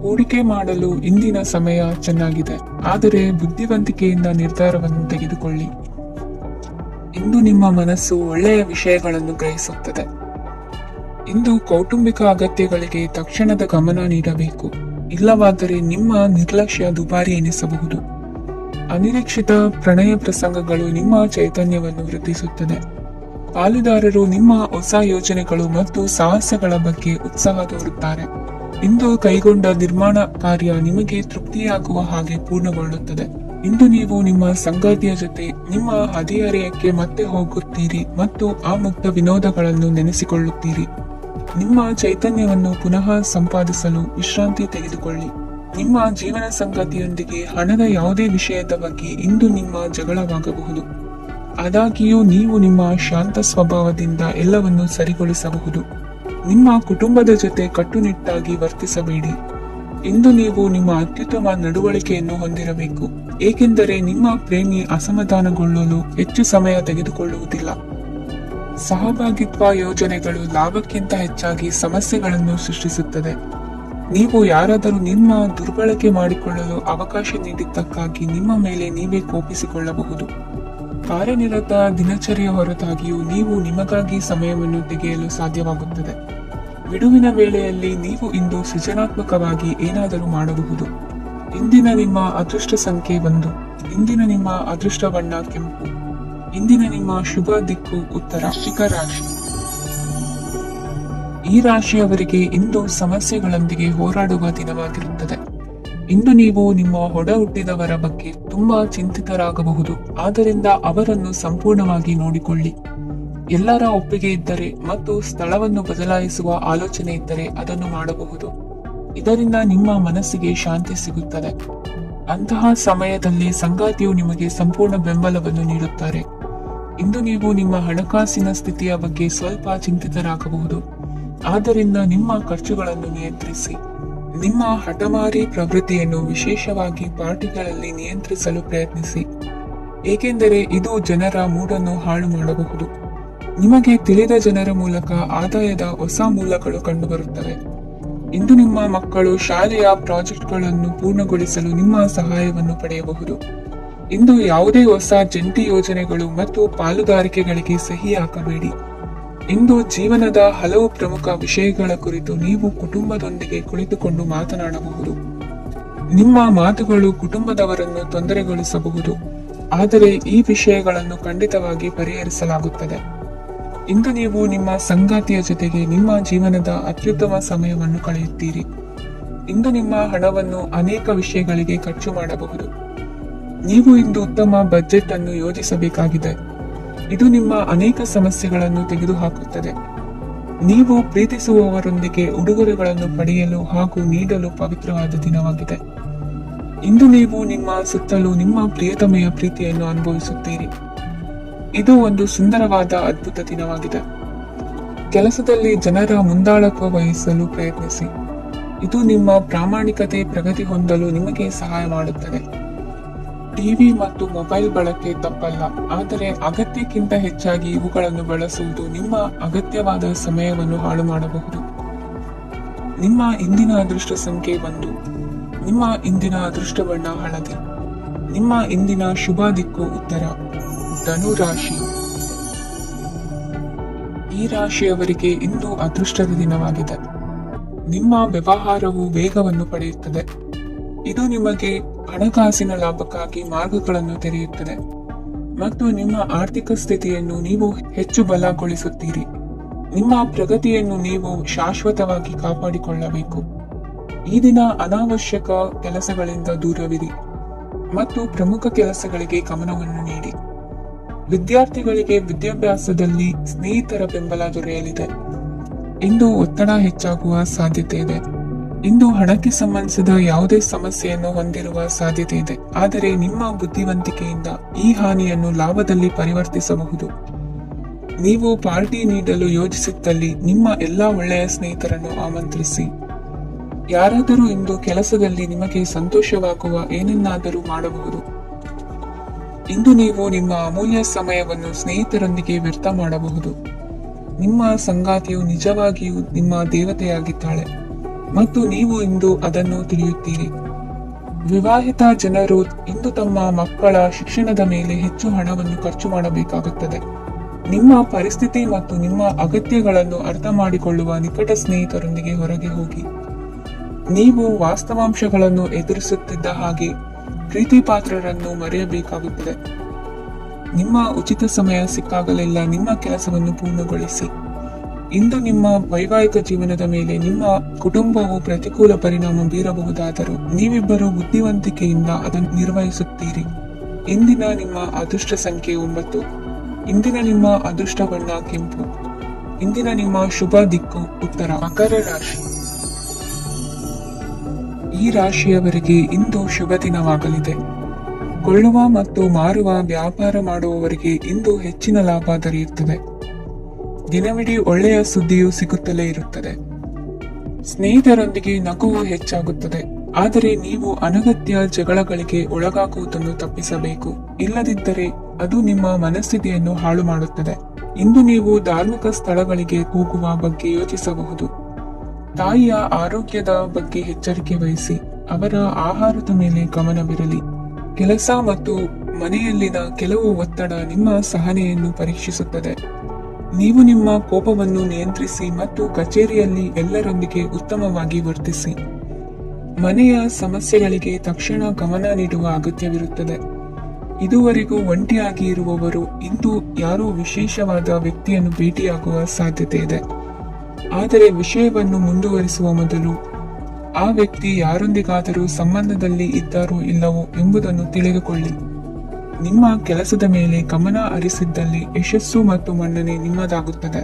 ಹೂಡಿಕೆ ಮಾಡಲು ಇಂದಿನ ಸಮಯ ಚೆನ್ನಾಗಿದೆ, ಆದರೆ ಬುದ್ಧಿವಂತಿಕೆಯಿಂದ ನಿರ್ಧಾರವನ್ನು ತೆಗೆದುಕೊಳ್ಳಿ. ಇಂದು ನಿಮ್ಮ ಮನಸ್ಸು ಒಳ್ಳೆಯ ವಿಷಯಗಳನ್ನು ಗ್ರಹಿಸುತ್ತದೆ. ಇಂದು ಕೌಟುಂಬಿಕ ಅಗತ್ಯಗಳಿಗೆ ತಕ್ಷಣದ ಗಮನ ನೀಡಬೇಕು. ಇಲ್ಲವಾದರೆ ನಿಮ್ಮ ನಿರ್ಲಕ್ಷ್ಯ ದುಬಾರಿ ಎನಿಸಬಹುದು. ಅನಿರೀಕ್ಷಿತ ಪ್ರಣಯ ಪ್ರಸಂಗಗಳು ನಿಮ್ಮ ಚೈತನ್ಯವನ್ನು ವೃದ್ಧಿಸುತ್ತದೆ. ಪಾಲುದಾರರು ನಿಮ್ಮ ಹೊಸ ಯೋಜನೆಗಳು ಮತ್ತು ಸಾಹಸಗಳ ಬಗ್ಗೆ ಉತ್ಸಾಹ ತೋರುತ್ತಾರೆ. ಇಂದು ಕೈಗೊಂಡ ನಿರ್ಮಾಣ ಕಾರ್ಯ ನಿಮಗೆ ತೃಪ್ತಿಯಾಗುವ ಹಾಗೆ ಪೂರ್ಣಗೊಳ್ಳುತ್ತದೆ. ಇಂದು ನೀವು ನಿಮ್ಮ ಸಂಗಾತಿಯ ಜೊತೆ ನಿಮ್ಮ ಹದಿಹರೆಯಕ್ಕೆ ಮತ್ತೆ ಹೋಗುತ್ತೀರಿ ಮತ್ತು ಆ ಮುಕ್ತ ವಿನೋದಗಳನ್ನು ನೆನೆಸಿಕೊಳ್ಳುತ್ತೀರಿ. ನಿಮ್ಮ ಚೈತನ್ಯವನ್ನು ಪುನಃ ಸಂಪಾದಿಸಲು ವಿಶ್ರಾಂತಿ ತೆಗೆದುಕೊಳ್ಳಿ. ನಿಮ್ಮ ಜೀವನ ಸಂಗಾತಿಯೊಂದಿಗೆ ಹಣದ ಯಾವುದೇ ವಿಷಯದ ಬಗ್ಗೆ ಇಂದು ನಿಮ್ಮ ಜಗಳವಾಗಬಹುದು. ಆದಾಗ್ಯೂ ನೀವು ನಿಮ್ಮ ಶಾಂತ ಸ್ವಭಾವದಿಂದ ಎಲ್ಲವನ್ನು ಸರಿಗೊಳಿಸಬಹುದು. ನಿಮ್ಮ ಕುಟುಂಬದ ಜೊತೆ ಕಟ್ಟುನಿಟ್ಟಾಗಿ ವರ್ತಿಸಬೇಡಿ. ಇಂದು ನೀವು ನಿಮ್ಮ ಅತ್ಯುತ್ತಮ ನಡವಳಿಕೆಯನ್ನು ಹೊಂದಿರಬೇಕು, ಏಕೆಂದರೆ ನಿಮ್ಮ ಪ್ರೇಮಿ ಅಸಮಾಧಾನಗೊಳ್ಳಲು ಹೆಚ್ಚು ಸಮಯ ತೆಗೆದುಕೊಳ್ಳುವುದಿಲ್ಲ. ಸಹಭಾಗಿತ್ವ ಯೋಜನೆಗಳು ಲಾಭಕ್ಕಿಂತ ಹೆಚ್ಚಾಗಿ ಸಮಸ್ಯೆಗಳನ್ನು ಸೃಷ್ಟಿಸುತ್ತದೆ. ನೀವು ಯಾರಾದರೂ ನಿಮ್ಮ ದುರ್ಬಳಕೆ ಮಾಡಿಕೊಳ್ಳಲು ಅವಕಾಶ ನೀಡಿದ್ದಕ್ಕಾಗಿ ನಿಮ್ಮ ಮೇಲೆ ನೀವೇ ಕೋಪಿಸಿಕೊಳ್ಳಬಹುದು. ಕಾರ್ಯನಿರತ ದಿನಚರಿಯ ಹೊರತಾಗಿಯೂ ನೀವು ನಿಮಗಾಗಿ ಸಮಯವನ್ನು ತೆಗೆಯಲು ಸಾಧ್ಯವಾಗುತ್ತದೆ. ಬಿಡುವಿನ ವೇಳೆಯಲ್ಲಿ ನೀವು ಇಂದು ಸೃಜನಾತ್ಮಕವಾಗಿ ಏನಾದರೂ ಮಾಡಬಹುದು. ಇಂದಿನ ನಿಮ್ಮ ಅದೃಷ್ಟ ಸಂಖ್ಯೆ 1. ಇಂದಿನ ನಿಮ್ಮ ಅದೃಷ್ಟ ಬಣ್ಣ ಕೆಂಪು. ಇಂದಿನ ನಿಮ್ಮ ಶುಭ ದಿಕ್ಕು ಉತ್ತರ. ವೃಶ್ಚಿಕ ರಾಶಿ. ಈ ರಾಶಿಯವರಿಗೆ ಇಂದು ಸಮಸ್ಯೆಗಳೊಂದಿಗೆ ಹೋರಾಡುವ ದಿನವಾಗಿರುತ್ತದೆ. ಇಂದು ನೀವು ನಿಮ್ಮ ಒಡ ಹುಟ್ಟಿದವರ ಬಗ್ಗೆ ತುಂಬಾ ಚಿಂತಿತರಾಗಬಹುದು. ಆದ್ದರಿಂದ ಅವರನ್ನು ಸಂಪೂರ್ಣವಾಗಿ ನೋಡಿಕೊಳ್ಳಿ. ಎಲ್ಲರ ಒಪ್ಪಿಗೆ ಇದ್ದರೆ ಮತ್ತು ಸ್ಥಳವನ್ನು ಬದಲಾಯಿಸುವ ಆಲೋಚನೆ ಇದ್ದರೆ ಅದನ್ನು ಮಾಡಬಹುದು. ಇದರಿಂದ ನಿಮ್ಮ ಮನಸ್ಸಿಗೆ ಶಾಂತಿ ಸಿಗುತ್ತದೆ. ಅಂತಹ ಸಮಯದಲ್ಲಿ ಸಂಗಾತಿಯು ನಿಮಗೆ ಸಂಪೂರ್ಣ ಬೆಂಬಲವನ್ನು ನೀಡುತ್ತಾರೆ. ಇಂದು ನೀವು ನಿಮ್ಮ ಹಣಕಾಸಿನ ಸ್ಥಿತಿಯ ಬಗ್ಗೆ ಸ್ವಲ್ಪ ಚಿಂತಿತರಾಗಬಹುದು. ಆದ್ದರಿಂದ ನಿಮ್ಮ ಖರ್ಚುಗಳನ್ನು ನಿಯಂತ್ರಿಸಿ. ನಿಮ್ಮ ಹಠಮಾರಿ ಪ್ರವೃತ್ತಿಯನ್ನು ವಿಶೇಷವಾಗಿ ಪಾರ್ಟಿಗಳಲ್ಲಿ ನಿಯಂತ್ರಿಸಲು ಪ್ರಯತ್ನಿಸಿ, ಏಕೆಂದರೆ ಇದು ಜನರ ಮೂಡನ್ನು ಹಾಳು ಮಾಡಬಹುದು. ನಿಮಗೆ ತಿಳಿದ ಜನರ ಮೂಲಕ ಆದಾಯದ ಹೊಸ ಮೂಲಗಳು ಕಂಡುಬರುತ್ತವೆ. ಇಂದು ನಿಮ್ಮ ಮಕ್ಕಳು ಶಾಲೆಯ ಪ್ರಾಜೆಕ್ಟ್ಗಳನ್ನು ಪೂರ್ಣಗೊಳಿಸಲು ನಿಮ್ಮ ಸಹಾಯವನ್ನು ಪಡೆಯಬಹುದು. ಇಂದು ಯಾವುದೇ ಹೊಸ ಜಂಟಿ ಯೋಜನೆಗಳು ಮತ್ತು ಪಾಲುದಾರಿಕೆಗಳಿಗೆ ಸಹಿ ಹಾಕಬೇಡಿ. ಇಂದು ಜೀವನದ ಹಲವು ಪ್ರಮುಖ ವಿಷಯಗಳ ಕುರಿತು ನೀವು ಕುಟುಂಬದೊಂದಿಗೆ ಕುಳಿತುಕೊಂಡು ಮಾತನಾಡಬಹುದು. ನಿಮ್ಮ ಮಾತುಗಳು ಕುಟುಂಬದವರನ್ನು ತೊಂದರೆಗೊಳಿಸಬಹುದು, ಆದರೆ ಈ ವಿಷಯಗಳನ್ನು ಖಂಡಿತವಾಗಿ ಪರಿಹರಿಸಲಾಗುತ್ತದೆ. ಇಂದು ನೀವು ನಿಮ್ಮ ಸಂಗಾತಿಯ ಜೊತೆಗೆ ನಿಮ್ಮ ಜೀವನದ ಅತ್ಯುತ್ತಮ ಸಮಯವನ್ನು ಕಳೆಯುತ್ತೀರಿ. ಇಂದು ನಿಮ್ಮ ಹಣವನ್ನು ಅನೇಕ ವಿಷಯಗಳಿಗೆ ಖರ್ಚು ಮಾಡಬಹುದು. ನೀವು ಇಂದು ಉತ್ತಮ ಬಜೆಟ್ ಅನ್ನು ಯೋಜಿಸಬೇಕಾಗಿದೆ. ಇದು ನಿಮ್ಮ ಅನೇಕ ಸಮಸ್ಯೆಗಳನ್ನು ತೆಗೆದುಹಾಕುತ್ತದೆ. ನೀವು ಪ್ರೀತಿಸುವವರೊಂದಿಗೆ ಉಡುಗೊರೆಗಳನ್ನು ಪಡೆಯಲು ಹಾಗೂ ನೀಡಲು ಪವಿತ್ರವಾದ ದಿನವಾಗಿದೆ. ಇಂದು ನೀವು ನಿಮ್ಮ ಸುತ್ತಲೂ ನಿಮ್ಮ ಪ್ರಿಯತಮೆಯ ಪ್ರೀತಿಯನ್ನು ಅನುಭವಿಸುತ್ತೀರಿ. ಇದು ಒಂದು ಸುಂದರವಾದ ಅದ್ಭುತ ದಿನವಾಗಿದೆ. ಕೆಲಸದಲ್ಲಿ ಜನರ ಮುಂದಾಳತ್ವ ವಹಿಸಲು ಪ್ರಯತ್ನಿಸಿ. ಇದು ನಿಮ್ಮ ಪ್ರಾಮಾಣಿಕತೆ ಪ್ರಗತಿ ಹೊಂದಲು ನಿಮಗೆ ಸಹಾಯ ಮಾಡುತ್ತದೆ. ಟಿವಿ ಮತ್ತು ಮೊಬೈಲ್ ಬಳಕೆ ತಪ್ಪಲ್ಲ, ಆದರೆ ಅಗತ್ಯಕ್ಕಿಂತ ಹೆಚ್ಚಾಗಿ ಇವುಗಳನ್ನು ಬಳಸುವುದು ನಿಮ್ಮ ಅಗತ್ಯವಾದ ಸಮಯವನ್ನು ಹಾಳು ಮಾಡಬಹುದು. ನಿಮ್ಮ ಇಂದಿನ ಅದೃಷ್ಟ ಸಂಖ್ಯೆ 1. ನಿಮ್ಮ ಇಂದಿನ ಅದೃಷ್ಟ ಬಣ್ಣ ಹಳದಿ. ನಿಮ್ಮ ಇಂದಿನ ಶುಭ ದಿಕ್ಕು ಉತ್ತರ. ಧನು ರಾಶಿ. ಈ ರಾಶಿಯವರಿಗೆ ಇಂದು ಅದೃಷ್ಟದ ದಿನವಾಗಿದೆ. ನಿಮ್ಮ ವ್ಯವಹಾರವು ವೇಗವನ್ನು ಪಡೆಯುತ್ತದೆ. ಇದು ನಿಮಗೆ ಹಣಕಾಸಿನ ಲಾಭಕ್ಕಾಗಿ ಮಾರ್ಗಗಳನ್ನು ತೆರೆಯುತ್ತದೆ ಮತ್ತು ನಿಮ್ಮ ಆರ್ಥಿಕ ಸ್ಥಿತಿಯನ್ನು ನೀವು ಹೆಚ್ಚು ಬಲಗೊಳಿಸುತ್ತೀರಿ. ನಿಮ್ಮ ಪ್ರಗತಿಯನ್ನು ನೀವು ಶಾಶ್ವತವಾಗಿ ಕಾಪಾಡಿಕೊಳ್ಳಬೇಕು. ಈ ದಿನ ಅನಾವಶ್ಯಕ ಕೆಲಸಗಳಿಂದ ದೂರವಿರಿ ಮತ್ತು ಪ್ರಮುಖ ಕೆಲಸಗಳಿಗೆ ಗಮನವನ್ನು ನೀಡಿ. ವಿದ್ಯಾರ್ಥಿಗಳಿಗೆ ವಿದ್ಯಾಭ್ಯಾಸದಲ್ಲಿ ಸ್ನೇಹಿತರ ಬೆಂಬಲ ದೊರೆಯಲಿದೆ. ಇಂದು ಒತ್ತಡ ಹೆಚ್ಚಾಗುವ ಸಾಧ್ಯತೆ ಇದೆ. ಇಂದು ಹಣಕ್ಕೆ ಸಂಬಂಧಿಸಿದ ಯಾವುದೇ ಸಮಸ್ಯೆಯನ್ನು ಹೊಂದಿರುವ ಸಾಧ್ಯತೆ ಇದೆ, ಆದರೆ ನಿಮ್ಮ ಬುದ್ಧಿವಂತಿಕೆಯಿಂದ ಈ ಹಾನಿಯನ್ನು ಲಾಭದಲ್ಲಿ ಪರಿವರ್ತಿಸಬಹುದು. ನೀವು ಪಾರ್ಟಿ ನೀಡಲು ಯೋಜಿಸಿದ್ದಲ್ಲಿ ನಿಮ್ಮ ಎಲ್ಲಾ ಒಳ್ಳೆಯ ಸ್ನೇಹಿತರನ್ನು ಆಮಂತ್ರಿಸಿ. ಯಾರಾದರೂ ಇಂದು ಕೆಲಸದಲ್ಲಿ ನಿಮಗೆ ಸಂತೋಷವಾಗುವ ಏನನ್ನಾದರೂ ಮಾಡಬಹುದು. ಇಂದು ನೀವು ನಿಮ್ಮ ಅಮೂಲ್ಯ ಸಮಯವನ್ನು ಸ್ನೇಹಿತರೊಂದಿಗೆ ವ್ಯರ್ಥ ಮಾಡಬಹುದು. ನಿಮ್ಮ ಸಂಗಾತಿಯು ನಿಜವಾಗಿಯೂ ನಿಮ್ಮ ದೇವತೆಯಾಗಿದ್ದಾಳೆ ಮತ್ತು ನೀವು ಇಂದು ಅದನ್ನು ತಿಳಿಯುತ್ತೀರಿ. ವಿವಾಹಿತ ಜನರು ಇಂದು ತಮ್ಮ ಮಕ್ಕಳ ಶಿಕ್ಷಣದ ಮೇಲೆ ಹೆಚ್ಚು ಹಣವನ್ನು ಖರ್ಚು ಮಾಡಬೇಕಾಗುತ್ತದೆ. ನಿಮ್ಮ ಪರಿಸ್ಥಿತಿ ಮತ್ತು ನಿಮ್ಮ ಅಗತ್ಯಗಳನ್ನು ಅರ್ಥ ಮಾಡಿಕೊಳ್ಳುವ ನಿಕಟ ಸ್ನೇಹಿತರೊಂದಿಗೆ ಹೊರಗೆ ಹೋಗಿ. ನೀವು ವಾಸ್ತವಾಂಶಗಳನ್ನು ಎದುರಿಸುತ್ತಿದ್ದ ಹಾಗೆ ಪ್ರೀತಿ ಪಾತ್ರರನ್ನು ಮರೆಯಬೇಕಾಗುತ್ತದೆ. ನಿಮ್ಮ ಉಚಿತ ಸಮಯ ಸಿಕ್ಕಾಗಲೆಲ್ಲ ನಿಮ್ಮ ಕೆಲಸವನ್ನು ಪೂರ್ಣಗೊಳಿಸಿ. ಇಂದು ನಿಮ್ಮ ವೈವಾಹಿಕ ಜೀವನದ ಮೇಲೆ ನಿಮ್ಮ ಕುಟುಂಬವು ಪ್ರತಿಕೂಲ ಪರಿಣಾಮ ಬೀರಬಹುದಾದರೂ ನೀವಿಬ್ಬರು ಬುದ್ಧಿವಂತಿಕೆಯಿಂದ ಅದನ್ನು ನಿರ್ವಹಿಸುತ್ತೀರಿ. ಇಂದಿನ ನಿಮ್ಮ ಅದೃಷ್ಟ ಸಂಖ್ಯೆ 9. ಇಂದಿನ ನಿಮ್ಮ ಅದೃಷ್ಟ ಬಣ್ಣ ಕೆಂಪು. ಇಂದಿನ ನಿಮ್ಮ ಶುಭ ದಿಕ್ಕು ಉತ್ತರ. ಮಕರ ರಾಶಿ. ಈ ರಾಶಿಯವರಿಗೆ ಇಂದು ಶುಭ ದಿನವಾಗಲಿದೆ. ಕೊಳ್ಳುವ ಮತ್ತು ಮಾರುವ ವ್ಯಾಪಾರ ಮಾಡುವವರಿಗೆ ಇಂದು ಹೆಚ್ಚಿನ ಲಾಭ ದೊರೆಯುತ್ತದೆ. ದಿನವಿಡೀ ಒಳ್ಳೆಯ ಸುದ್ದಿಯು ಸಿಗುತ್ತಲೇ ಇರುತ್ತದೆ. ಸ್ನೇಹಿತರೊಂದಿಗೆ ನಗುವು ಹೆಚ್ಚಾಗುತ್ತದೆ, ಆದರೆ ನೀವು ಅನಗತ್ಯ ಜಗಳಗಳಿಗೆ ಒಳಗಾಗುವುದನ್ನು ತಪ್ಪಿಸಬೇಕು. ಇಲ್ಲದಿದ್ದರೆ ಅದು ನಿಮ್ಮ ಮನಸ್ಥಿತಿಯನ್ನು ಹಾಳು ಮಾಡುತ್ತದೆ. ಇಂದು ನೀವು ಧಾರ್ಮಿಕ ಸ್ಥಳಗಳಿಗೆ ಹೋಗುವ ಬಗ್ಗೆ ಯೋಚಿಸಬಹುದು. ತಾಯಿಯ ಆರೋಗ್ಯದ ಬಗ್ಗೆ ಎಚ್ಚರಿಕೆ ವಹಿಸಿ. ಅವರ ಆಹಾರದ ಮೇಲೆ ಗಮನವಿರಲಿ. ಕೆಲಸ ಮತ್ತು ಮನೆಯಲ್ಲಿನ ಕೆಲವು ಒತ್ತಡ ನಿಮ್ಮ ಸಹನೆಯನ್ನು ಪರೀಕ್ಷಿಸುತ್ತದೆ. ನೀವು ನಿಮ್ಮ ಕೋಪವನ್ನು ನಿಯಂತ್ರಿಸಿ ಮತ್ತು ಕಚೇರಿಯಲ್ಲಿ ಎಲ್ಲರೊಂದಿಗೆ ಉತ್ತಮವಾಗಿ ವರ್ತಿಸಿ. ಮನೆಯ ಸಮಸ್ಯೆಗಳಿಗೆ ತಕ್ಷಣ ಗಮನ ನೀಡುವ ಅಗತ್ಯವಿರುತ್ತದೆ. ಇದುವರೆಗೂ ಒಂಟಿಯಾಗಿ ಇರುವವರು ಇಂದು ಯಾರೋ ವಿಶೇಷವಾದ ವ್ಯಕ್ತಿಯನ್ನು ಭೇಟಿಯಾಗುವ ಸಾಧ್ಯತೆ ಇದೆ. ಆದರೆ ವಿಷಯವನ್ನು ಮುಂದುವರಿಸುವ ಮೊದಲು ಆ ವ್ಯಕ್ತಿ ಯಾರೊಂದಿಗಾದರೂ ಸಂಬಂಧದಲ್ಲಿ ಇದ್ದಾರೋ ಇಲ್ಲವೋ ಎಂಬುದನ್ನು ತಿಳಿದುಕೊಳ್ಳಿ. ನಿಮ್ಮ ಕೆಲಸದ ಮೇಲೆ ಗಮನ ಹರಿಸಿದ್ದಲ್ಲಿ ಯಶಸ್ಸು ಮತ್ತು ಮನ್ನಣೆ ನಿಮ್ಮದಾಗುತ್ತದೆ.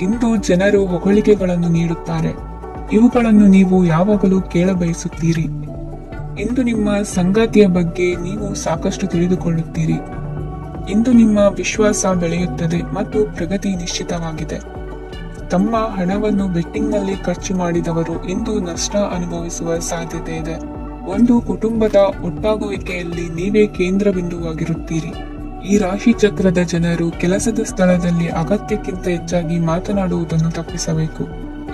ಇಂದು ಜನರು ಹೊಗಳಿಕೆಗಳನ್ನು ನೀಡುತ್ತಾರೆ. ಇವುಗಳನ್ನು ನೀವು ಯಾವಾಗಲೂ ಕೇಳಬಯಸುತ್ತೀರಿ. ಇಂದು ನಿಮ್ಮ ಸಂಗಾತಿಯ ಬಗ್ಗೆ ನೀವು ಸಾಕಷ್ಟು ತಿಳಿದುಕೊಳ್ಳುತ್ತೀರಿ. ಇಂದು ನಿಮ್ಮ ವಿಶ್ವಾಸ ಬೆಳೆಯುತ್ತದೆ ಮತ್ತು ಪ್ರಗತಿ ನಿಶ್ಚಿತವಾಗಿದೆ. ತಮ್ಮ ಹಣವನ್ನು ಬೆಟ್ಟಿಂಗ್ನಲ್ಲಿ ಖರ್ಚು ಮಾಡಿದವರು ಇಂದು ನಷ್ಟ ಅನುಭವಿಸುವ ಸಾಧ್ಯತೆ ಇದೆ. ಒಂದು ಕುಟುಂಬದ ಒಟ್ಟಾಗುವಿಕೆಯಲ್ಲಿ ನೀವೇ ಕೇಂದ್ರ ಬಿಂದುವಾಗಿರುತ್ತೀರಿ. ಈ ರಾಶಿ ಚಕ್ರದ ಜನರು ಕೆಲಸದ ಸ್ಥಳದಲ್ಲಿ ಅಗತ್ಯಕ್ಕಿಂತ ಹೆಚ್ಚಾಗಿ ಮಾತನಾಡುವುದನ್ನು ತಪ್ಪಿಸಬೇಕು.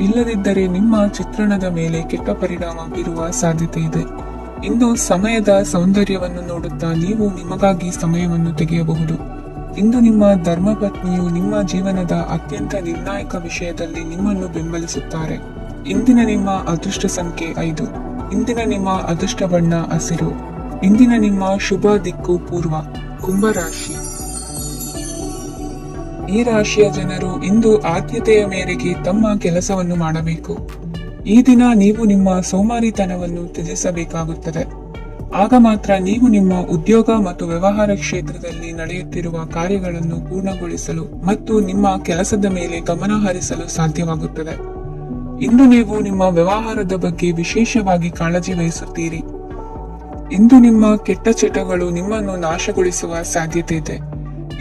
ಇಲ್ಲದಿದ್ದರೆ ನಿಮ್ಮ ಚಿತ್ರಣದ ಮೇಲೆ ಕೆಟ್ಟ ಪರಿಣಾಮ ಬೀರುವ ಸಾಧ್ಯತೆ ಇದೆ. ಇಂದು ಸಮಯದ ಸೌಂದರ್ಯವನ್ನು ನೋಡುತ್ತಾ ನೀವು ನಿಮಗಾಗಿ ಸಮಯವನ್ನು ತೆಗೆಯಬಹುದು. ಇಂದು ನಿಮ್ಮ ಧರ್ಮಪತ್ನಿಯು ನಿಮ್ಮ ಜೀವನದ ಅತ್ಯಂತ ನಿರ್ಣಾಯಕ ವಿಷಯದಲ್ಲಿ ನಿಮ್ಮನ್ನು ಬೆಂಬಲಿಸುತ್ತಾರೆ. ಇಂದಿನ ನಿಮ್ಮ ಅದೃಷ್ಟ ಸಂಖ್ಯೆ 5. ಇಂದಿನ ನಿಮ್ಮ ಅದೃಷ್ಟ ಬಣ್ಣ ಹಸಿರು. ಇಂದಿನ ನಿಮ್ಮ ಶುಭ ದಿಕ್ಕು ಪೂರ್ವ. ಕುಂಭರಾಶಿ. ಈ ರಾಶಿಯ ಜನರು ಇಂದು ಆದ್ಯತೆಯ ಮೇರೆಗೆ ತಮ್ಮ ಕೆಲಸವನ್ನು ಮಾಡಬೇಕು. ಈ ದಿನ ನೀವು ನಿಮ್ಮ ಸೋಮಾರಿತನವನ್ನು ತ್ಯಜಿಸಬೇಕಾಗುತ್ತದೆ. ಆಗ ಮಾತ್ರ ನೀವು ನಿಮ್ಮ ಉದ್ಯೋಗ ಮತ್ತು ವ್ಯವಹಾರ ಕ್ಷೇತ್ರದಲ್ಲಿ ನಡೆಯುತ್ತಿರುವ ಕಾರ್ಯಗಳನ್ನು ಪೂರ್ಣಗೊಳಿಸಲು ಮತ್ತು ನಿಮ್ಮ ಕೆಲಸದ ಮೇಲೆ ಗಮನ ಹರಿಸಲು ಸಾಧ್ಯವಾಗುತ್ತದೆ. ಇಂದು ನೀವು ನಿಮ್ಮ ವ್ಯವಹಾರದ ಬಗ್ಗೆ ವಿಶೇಷವಾಗಿ ಕಾಳಜಿ ವಹಿಸುತ್ತೀರಿ. ಇಂದು ನಿಮ್ಮ ಕೆಟ್ಟ ಚಟಗಳು ನಿಮ್ಮನ್ನು ನಾಶಗೊಳಿಸುವ ಸಾಧ್ಯತೆ ಇದೆ.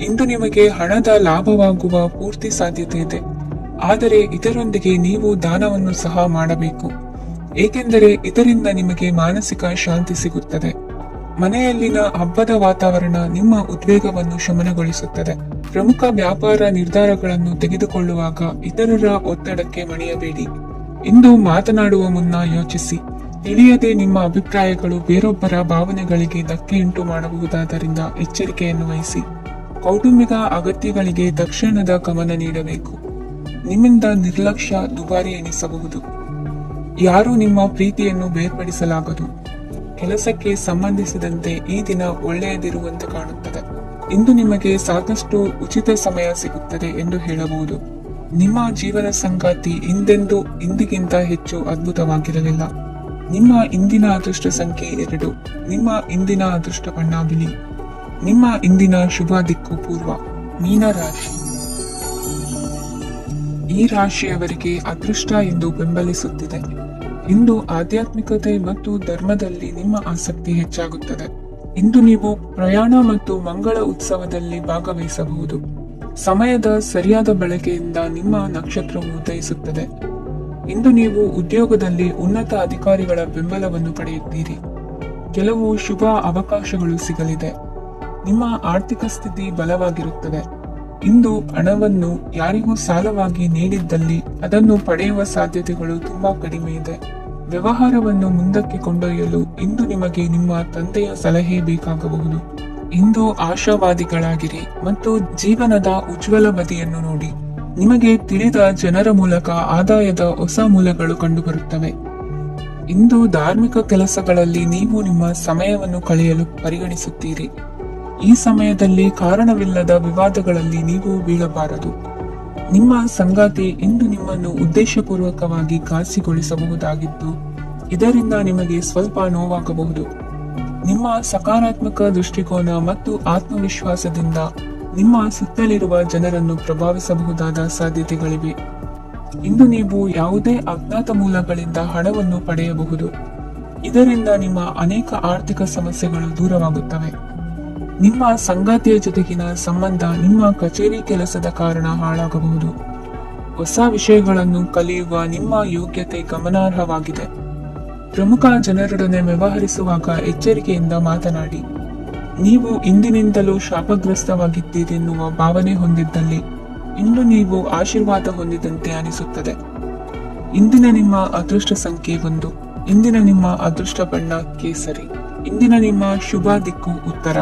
ಇಂದು ನಿಮಗೆ ಹಣದ ಲಾಭವಾಗುವ ಪೂರ್ತಿ ಸಾಧ್ಯತೆ ಇದೆ. ಆದರೆ ಇದರೊಂದಿಗೆ ನೀವು ದಾನವನ್ನು ಸಹ ಮಾಡಬೇಕು, ಏಕೆಂದರೆ ಇದರಿಂದ ನಿಮಗೆ ಮಾನಸಿಕ ಶಾಂತಿ ಸಿಗುತ್ತದೆ. ಮನೆಯಲ್ಲಿನ ಹಬ್ಬದ ವಾತಾವರಣ ನಿಮ್ಮ ಉದ್ವೇಗವನ್ನು ಶಮನಗೊಳಿಸುತ್ತದೆ. ಪ್ರಮುಖ ವ್ಯಾಪಾರ ನಿರ್ಧಾರಗಳನ್ನು ತೆಗೆದುಕೊಳ್ಳುವಾಗ ಇತರರ ಒತ್ತಡಕ್ಕೆ ಮಣಿಯಬೇಡಿ. ಇಂದು ಮಾತನಾಡುವ ಮುನ್ನ ಯೋಚಿಸಿ. ತಿಳಿಯದೆ ನಿಮ್ಮ ಅಭಿಪ್ರಾಯಗಳು ಬೇರೊಬ್ಬರ ಭಾವನೆಗಳಿಗೆ ಧಕ್ಕೆಯುಂಟು ಮಾಡಬಹುದಾದ್ದರಿಂದ ಎಚ್ಚರಿಕೆಯನ್ನು ವಹಿಸಿ. ಕೌಟುಂಬಿಕ ಅಗತ್ಯಗಳಿಗೆ ತಕ್ಷಣದ ಗಮನ ನೀಡಬೇಕು. ನಿಮ್ಮಿಂದ ನಿರ್ಲಕ್ಷ್ಯ ದುಬಾರಿ ಎನಿಸಬಹುದು. ಯಾರೂ ನಿಮ್ಮ ಪ್ರೀತಿಯನ್ನು ಬೇರ್ಪಡಿಸಲಾಗದು. ಕೆಲಸಕ್ಕೆ ಸಂಬಂಧಿಸಿದಂತೆ ಈ ದಿನ ಒಳ್ಳೆಯದಿರುವಂತೆ ಕಾಣುತ್ತದೆ. ಇಂದು ನಿಮಗೆ ಸಾಕಷ್ಟು ಉಚಿತ ಸಮಯ ಸಿಗುತ್ತದೆ ಎಂದು ಹೇಳಬಹುದು. ನಿಮ್ಮ ಜೀವನ ಸಂಗಾತಿ ಇಂದಿಗಿಂತ ಹೆಚ್ಚು ಅದ್ಭುತವಾಗಿರಲಿಲ್ಲ. ನಿಮ್ಮ ಇಂದಿನ ಅದೃಷ್ಟ ಸಂಖ್ಯೆ 2. ನಿಮ್ಮ ಇಂದಿನ ಅದೃಷ್ಟ ಬಣ್ಣ ಬಿಳಿ. ನಿಮ್ಮ ಇಂದಿನ ಶುಭ ದಿಕ್ಕು ಪೂರ್ವ. ಮೀನರಾಶಿ. ಈ ರಾಶಿಯವರಿಗೆ ಅದೃಷ್ಟ ಎಂದು ಬೆಂಬಲಿಸುತ್ತಿದೆ. ಇಂದು ಆಧ್ಯಾತ್ಮಿಕತೆ ಮತ್ತು ಧರ್ಮದಲ್ಲಿ ನಿಮ್ಮ ಆಸಕ್ತಿ ಹೆಚ್ಚಾಗುತ್ತದೆ. ಇಂದು ನೀವು ಪ್ರಯಾಣ ಮತ್ತು ಮಂಗಳ ಉತ್ಸವದಲ್ಲಿ ಭಾಗವಹಿಸಬಹುದು. ಸಮಯದ ಸರಿಯಾದ ಬಳಕೆಯಿಂದ ನಿಮ್ಮ ನಕ್ಷತ್ರವು ಉದಯಿಸುತ್ತದೆ. ಇಂದು ನೀವು ಉದ್ಯೋಗದಲ್ಲಿ ಉನ್ನತ ಅಧಿಕಾರಿಗಳ ಬೆಂಬಲವನ್ನು ಪಡೆಯುತ್ತೀರಿ. ಕೆಲವು ಶುಭ ಅವಕಾಶಗಳು ಸಿಗಲಿದೆ. ನಿಮ್ಮ ಆರ್ಥಿಕ ಸ್ಥಿತಿ ಬಲವಾಗಿರುತ್ತದೆ. ಇಂದು ಹಣವನ್ನು ಯಾರಿಗೂ ಸಾಲವಾಗಿ ನೀಡಿದ್ದಲ್ಲಿ ಅದನ್ನು ಪಡೆಯುವ ಸಾಧ್ಯತೆಗಳು ತುಂಬಾ ಕಡಿಮೆ ಇದೆ. ವ್ಯವಹಾರವನ್ನು ಮುಂದಕ್ಕೆ ಕೊಂಡೊಯ್ಯಲು ಇಂದು ನಿಮಗೆ ನಿಮ್ಮ ತಂದೆಯ ಸಲಹೆ ಬೇಕಾಗಬಹುದು. ಇಂದು ಆಶಾವಾದಿಗಳಾಗಿರಿ ಮತ್ತು ಜೀವನದ ಉಜ್ವಲ ಬದಿಯನ್ನು ನೋಡಿ. ನಿಮಗೆ ತಿಳಿದ ಜನರ ಮೂಲಕ ಆದಾಯದ ಹೊಸ ಮೂಲಗಳು ಕಂಡುಬರುತ್ತವೆ. ಇಂದು ಧಾರ್ಮಿಕ ಕೆಲಸಗಳಲ್ಲಿ ನೀವು ನಿಮ್ಮ ಸಮಯವನ್ನು ಕಳೆಯಲು ಪರಿಗಣಿಸುತ್ತೀರಿ. ಈ ಸಮಯದಲ್ಲಿ ಕಾರಣವಿಲ್ಲದ ವಿವಾದಗಳಲ್ಲಿ ನೀವು ಬೀಳಬಾರದು. ನಿಮ್ಮ ಸಂಗಾತಿ ಇಂದು ನಿಮ್ಮನ್ನು ಉದ್ದೇಶಪೂರ್ವಕವಾಗಿ ಘಾಸಿಗೊಳಿಸಬಹುದಾಗಿದ್ದು, ಇದರಿಂದ ನಿಮಗೆ ಸ್ವಲ್ಪ ನೋವಾಗಬಹುದು. ನಿಮ್ಮ ಸಕಾರಾತ್ಮಕ ದೃಷ್ಟಿಕೋನ ಮತ್ತು ಆತ್ಮವಿಶ್ವಾಸದಿಂದ ನಿಮ್ಮ ಸುತ್ತಲಿರುವ ಜನರನ್ನು ಪ್ರಭಾವಿಸಬಹುದಾದ ಸಾಧ್ಯತೆಗಳಿವೆ. ಇಂದು ನೀವು ಯಾವುದೇ ಅಜ್ಞಾತ ಮೂಲಗಳಿಂದ ಹಣವನ್ನು ಪಡೆಯಬಹುದು. ಇದರಿಂದ ನಿಮ್ಮ ಅನೇಕ ಆರ್ಥಿಕ ಸಮಸ್ಯೆಗಳು ದೂರವಾಗುತ್ತವೆ. ನಿಮ್ಮ ಸಂಗಾತಿಯ ಜೊತೆಗಿನ ಸಂಬಂಧ ನಿಮ್ಮ ಕಚೇರಿ ಕೆಲಸದ ಕಾರಣ ಹಾಳಾಗಬಹುದು. ಹೊಸ ವಿಷಯಗಳನ್ನು ಕಲಿಯುವ ನಿಮ್ಮ ಯೋಗ್ಯತೆ ಗಮನಾರ್ಹವಾಗಿದೆ. ಪ್ರಮುಖ ಜನರೊಡನೆ ವ್ಯವಹರಿಸುವಾಗ ಎಚ್ಚರಿಕೆಯಿಂದ ಮಾತನಾಡಿ. ನೀವು ಇಂದಿನಿಂದಲೂ ಶಾಪಗ್ರಸ್ತವಾಗಿದ್ದೀರೆನ್ನುವ ಭಾವನೆ ಹೊಂದಿದ್ದಲ್ಲಿ ಇಂದು ನೀವು ಆಶೀರ್ವಾದ ಹೊಂದಿದಂತೆ ಅನಿಸುತ್ತದೆ. ಇಂದಿನ ನಿಮ್ಮ ಅದೃಷ್ಟ ಸಂಖ್ಯೆ 1. ಇಂದಿನ ನಿಮ್ಮ ಅದೃಷ್ಟ ಬಣ್ಣ ಕೇಸರಿ. ಇಂದಿನ ನಿಮ್ಮ ಶುಭ ದಿಕ್ಕು ಉತ್ತರ.